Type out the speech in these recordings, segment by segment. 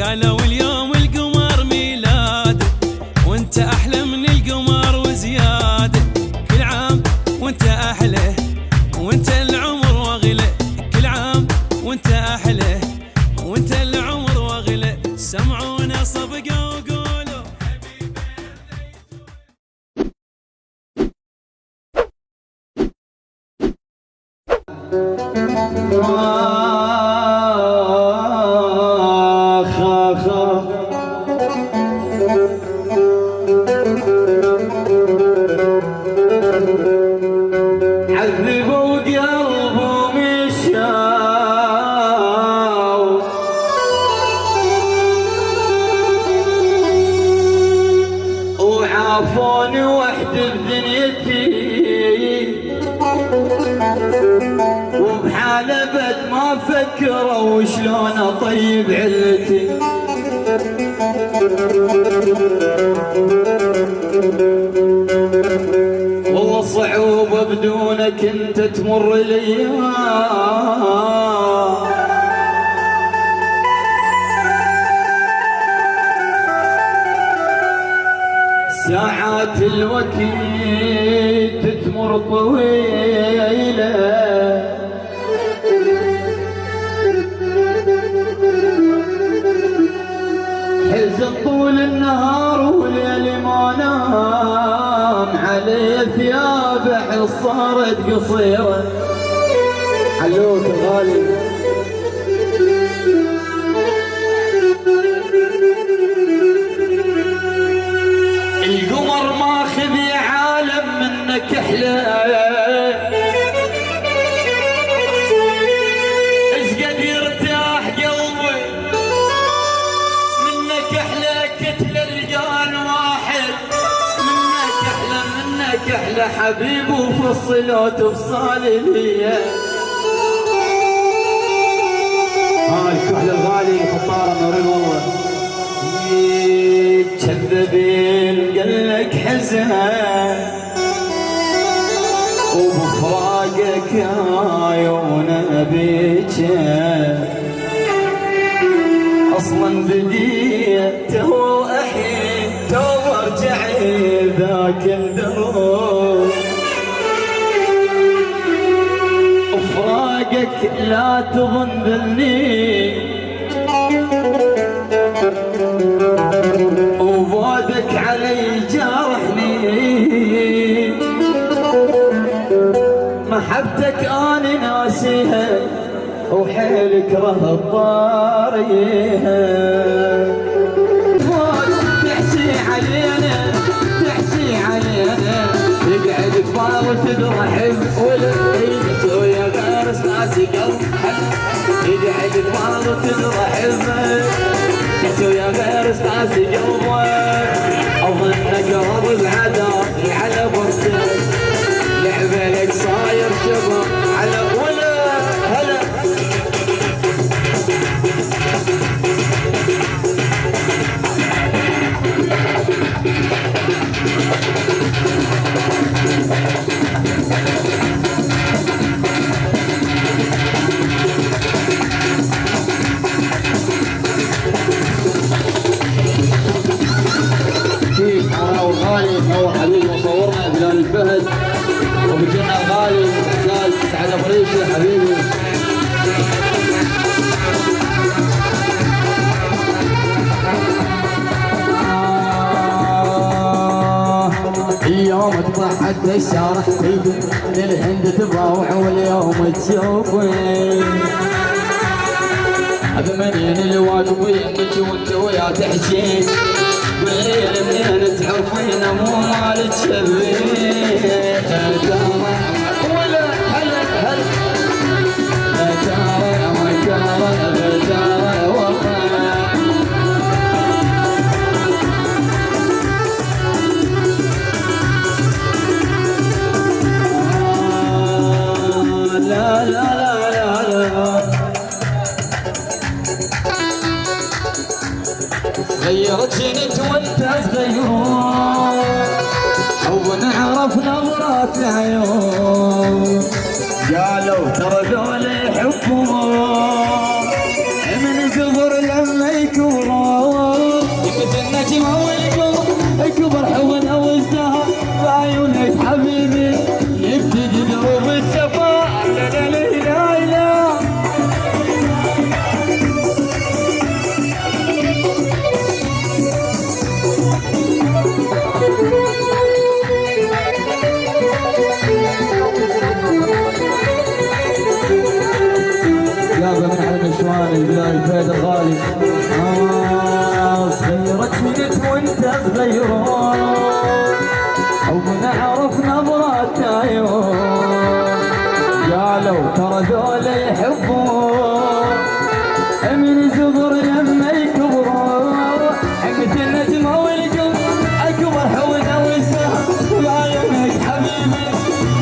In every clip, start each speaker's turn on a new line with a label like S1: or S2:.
S1: قالوا اليوم القمر ميلاد وانت احلى من القمر وزياده، كل عام وانت احلى وانت العمر واغلى، كل عام وانت احلى وانت العمر واغلى. سمعونا صفقه وقولوا
S2: عذبوا قلبهم الشاو وعافوني وحد بدنيتي وبحال ابد ما فكروا شلون اطيب علتي. والله صعوبة بدونك انت تمر الايام، ساعات الوقت تمر طويلة، حزن طول النهار وليل ما نام، علي ثياب صارت قصيرة. حلوك غالي القمر ماخذ عالم منك احلى، ايش قد يرتاح قلبي منك احلى، كتل الرجال واحد منك احلى، منك احلى حبيب وفصلوت بصالي ليا. هاي الكحل الغالي خطاره منورين والله. كذبين قالك حزن وبفراقك عيونه بيجه، اصلا بديت تو احين تو ارجع ذاك الدروب، وفراقك لا تظن ذني وبعدك علي جرحني، محبتك اني ناسيها وحيلك رهب طاريها. تحشي علينا تحشي علينا يقعد كبار وتدرحب والعيد تسوي غير سلاسي قلب، يقعد كبار وتدرحب تسوي غير سلاسي قلبك، اظنك رب العذاب على برسك لعبه لك صاير شباب على ولا هلا. الغالي هو حبيبي مصورنا بلال الفهد، وبجنا الغالي الاستاذ سعد فريشي حبيبي. اليوم تضحك الشارع للهند تباوع واليوم تشوفي أثمنين الواقفين لك وانت ويا تحشين بالليل منين تعرفين مو مالك شبيه ولا هلا هلا ترى والله لا لا لا لا لا غيرت جنت وانت صغير ونعرف نظرات العيون قالوا ترى ذول يحبون من صغر لما يكبرون غيرون وبنعرف نظرات عيون قالوا ترى ذول يحبون من صغر لما يكبرون حقت النجمة والقمر اكبر حوله والسهر وعينك حبيبي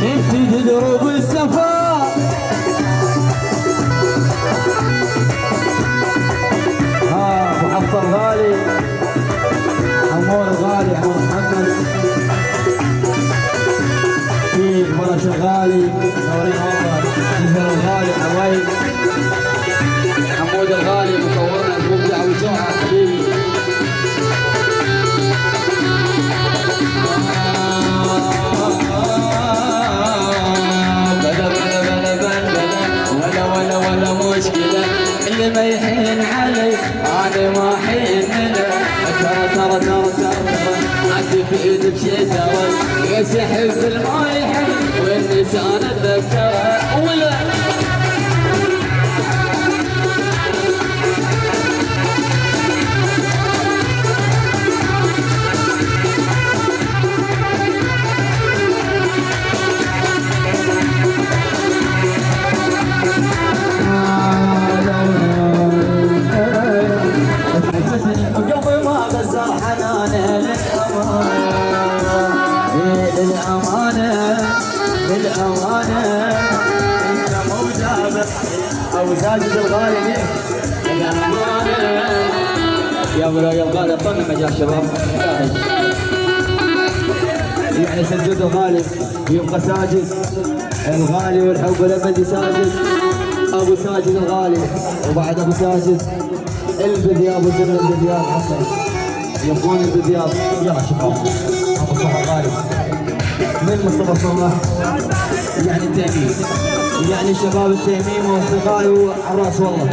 S2: انت تدرب السفر ابو حفص الغالي عمور الغالي عمور محمد كيف بلش الغالي نورين والله نزل الغالي حوايج حمود الغالي مصورنا المبدع وسوعة حبيبي ولا مشكلة اللي ما يحين علي أنا ما حين ترى عندي في ايدي بشي دواء يسحب في الماي يحن والنسان اتذكرها ولا للأمانة انت مو جابر او ساجد الغالي للأمانة يا مولاي الغالي طن مجال شباب يعني سجد الغالي يبقى ساجد الغالي والحب الابدي ساجد ابو ساجد الغالي وبعد ابو ساجد البذياب وزر البذياب حسن يبغون البذياب يلا شباب ابو صلاح الغالي من مصطفى صلاح يعني التأمين يعني شباب التأمين واصدقائي وعراس والله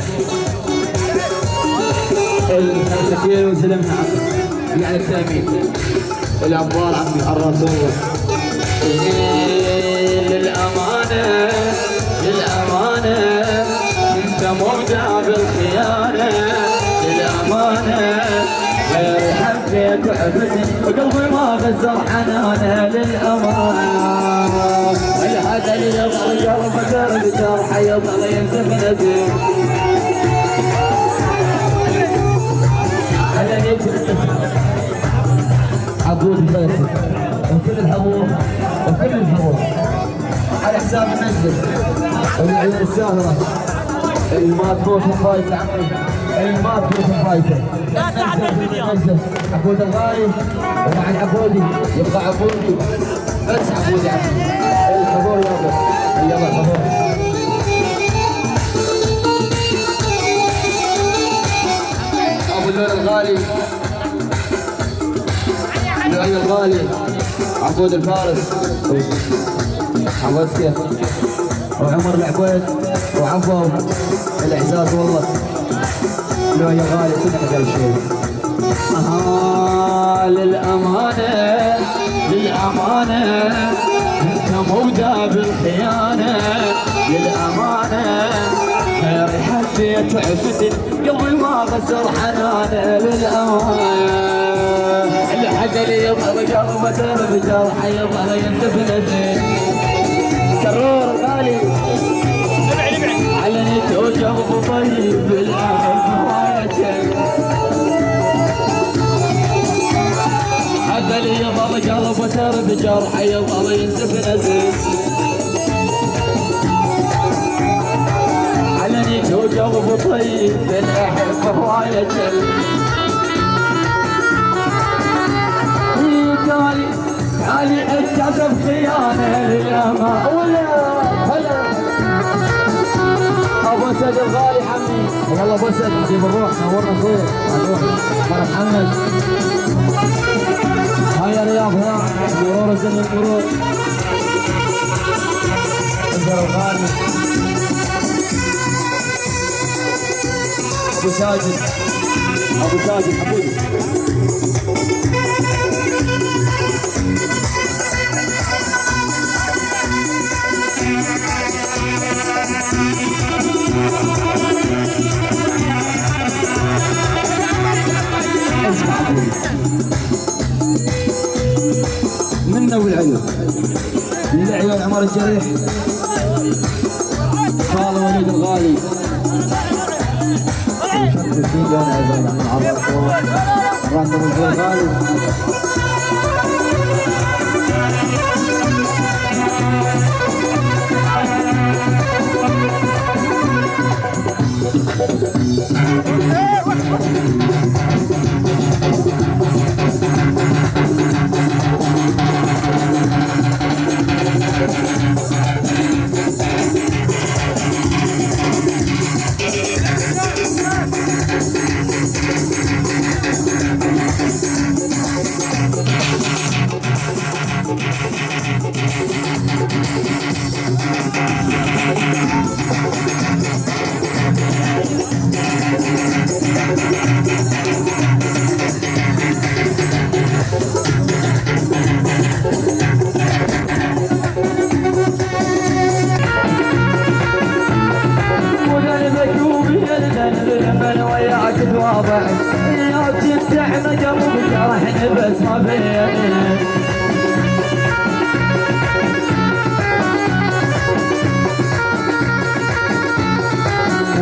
S2: السكين وسلمنا يعني التأمين العبار عمي عراس والله للأمانة للأمانة انت مبدع بالخيانة للأمانة غير حبيت وعبتني وقلبي ما غزر حنانه للأمانة الحدا اللي يبغى قلبه درب جرحه يبغى ينزف نزيف خليني عبود الفاسد وكل الحضور وكل الحضور على حساب المسجد والعيون الساهرة اللي ما تفوت الفايته عمي اللي ما تفوت الفايته عبود الغالي ومع عبودي يبقى عبودي بس عبودي عمي الحضور يلا الحضور ابو اللون الغالي اللون الغالي عبود الفارس عبود كيف وعمر العبيد وعفو الاحساس والله لو يا غالي كنا قال شيء للأمانة للأمانة انت مبدع بالخيانة للأمانة خير حديت عفتي قلبي ما غسر حنانه للأمانة الحدا اللي يبغى قلبه درب جرحه يبغى يندفن كرور غالي علني توجه طيب بالأمل حتى اللي يظل قلبه درب جرحه يظل ينزف نزيف علني توجه طيب بالأحبة هواية تعالي اكتسب خيانة للأمان ولا ابو اسد الغالي حمي والله ابو اسد نجيب الروح نورنا اخويا مرحبا محمد هيا رياض هنا مرور الزمن مرور انزل الغالي ابو ساجد ابو ساجد حبيبي اسمع للعيون عمر الجريح، خالد وليد الغالي، شرف الفيديو انا عزيز عن العرب راتب الغالي.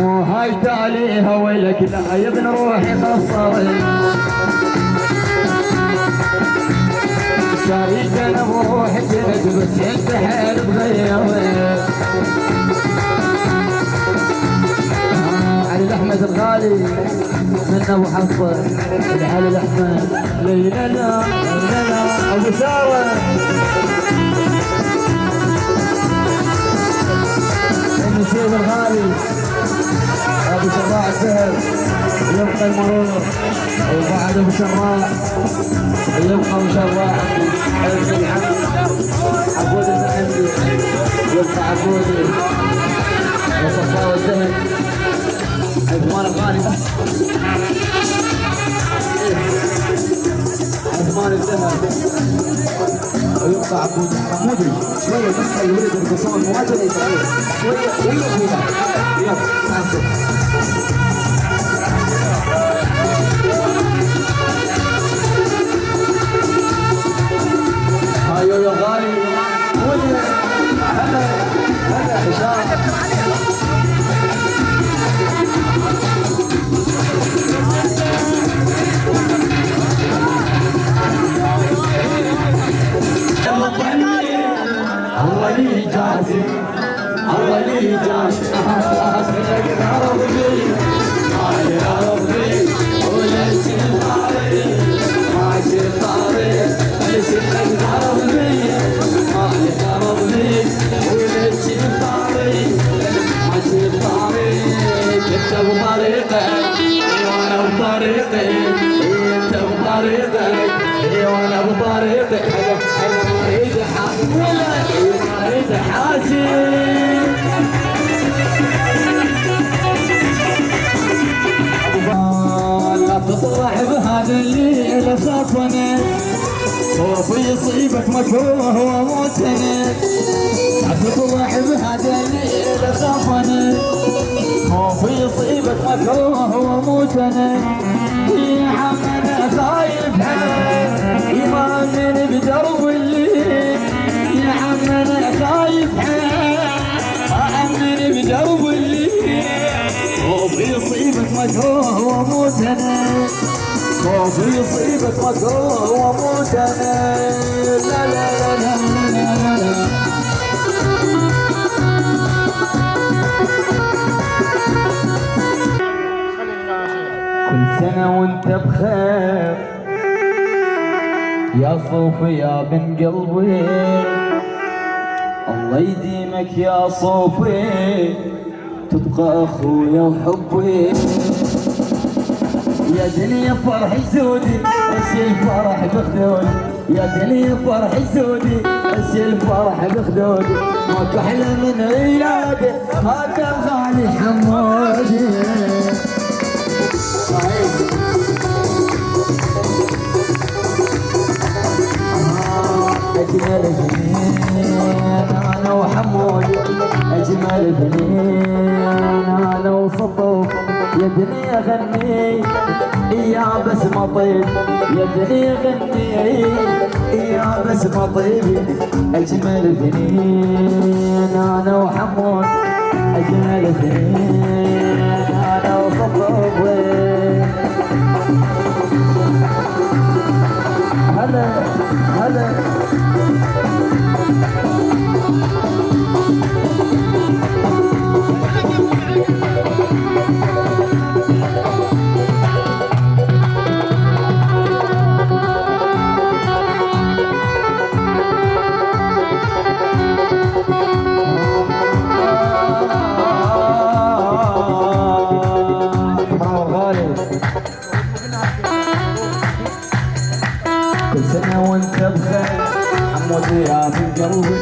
S2: وهاي تاليها ويلك لا يا ابن روحي قصري شريك انا بروحي جلد بس انت حيل بغيري. علي الاحمد الغالي من ابو حفصه علي الاحمد ليلنا ابو ساره النسيب الغالي ابو شراع الذهب يبقى المرور وبعد ابو شراع يبقى ابو شراع عندي عبودي عندي يبقى عبودي وصفاء الذهب عثمان الغالي عثمان الذهب ويبقى عبودي مدري شويه بس الولد القصان مواجهه يتغير شويه ويا يلا تعال هايو يا غالي هلا هشام أولي جازي أولي جازي أسرق ربي مالي ربي وليس الطاري ماشي الطاري ليس ربي مالي ربي وليس الطاري ماشي الطاري انت بطريقك وانا بطريقي انت بطريقك وانا بطريقي انا اريد اريد حاجي لا تطلع بهذا الليل خافني خوف يصيبك مكروه وموتني لا تطلع بهذا الليل خافني خوف يصيبك مكروه وموتني يا عم انا خايف عليك يمامن بدرب الليل يا عم انا خايف أأمن بدرب الليل خوف يصيبك مكروه وموتني خوف يصيبك مكروه وموتني لا لا لا لا لا لا كل سنة وانت بخير يا صوفي يا بن قلبي الله يديمك يا صوفي تبقى اخويا وحبي يا دنيا فرح زودي اشي الفرح بخدودي يا دنيا فرح زودي اشي الفرح بخدودي ماكو احلى من عيادي هذا غالي حمودي أجمل فنين أنا وحمود أجمل فنين أنا وصطوف يا دنيا غني يا بسمة طيب يا دنيا غني يا بسمة طيب أجمل اثنين أنا وحمود أجمل اثنين أنا وخطوبي هلا هلا كل سنة وانت بخير حمودي يا في قلبي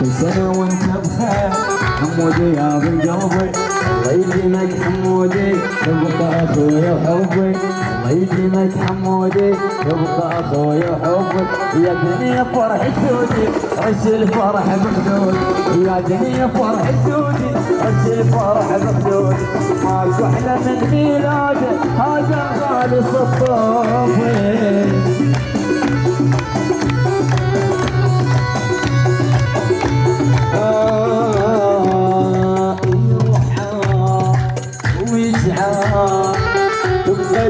S2: كل سنة وانت بخير حمودي يا في قلبي الله يديمك حمودي يبقى اخوي وحبي الله يديمك حمودي يبقى اخوي وحبي يا دنيا فرح سودي عش الفرح بخدودي يا دنيا فرح سودي عش الفرح بخدودي ماكو احلى من ميلاده هذا الغالي الصفوفي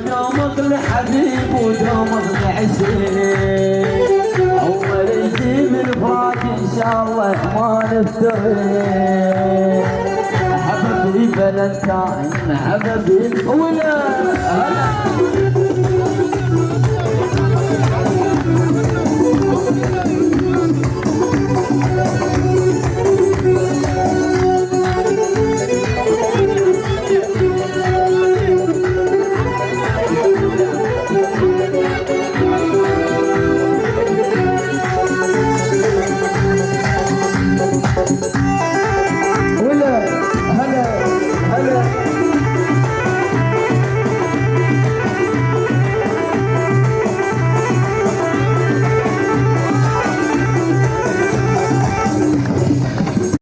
S2: دومك الحبيب ودومك العشيق اول يجيب الفراق ان شاء الله ما نفترق حبيبي فالنتاين حبيبي ولا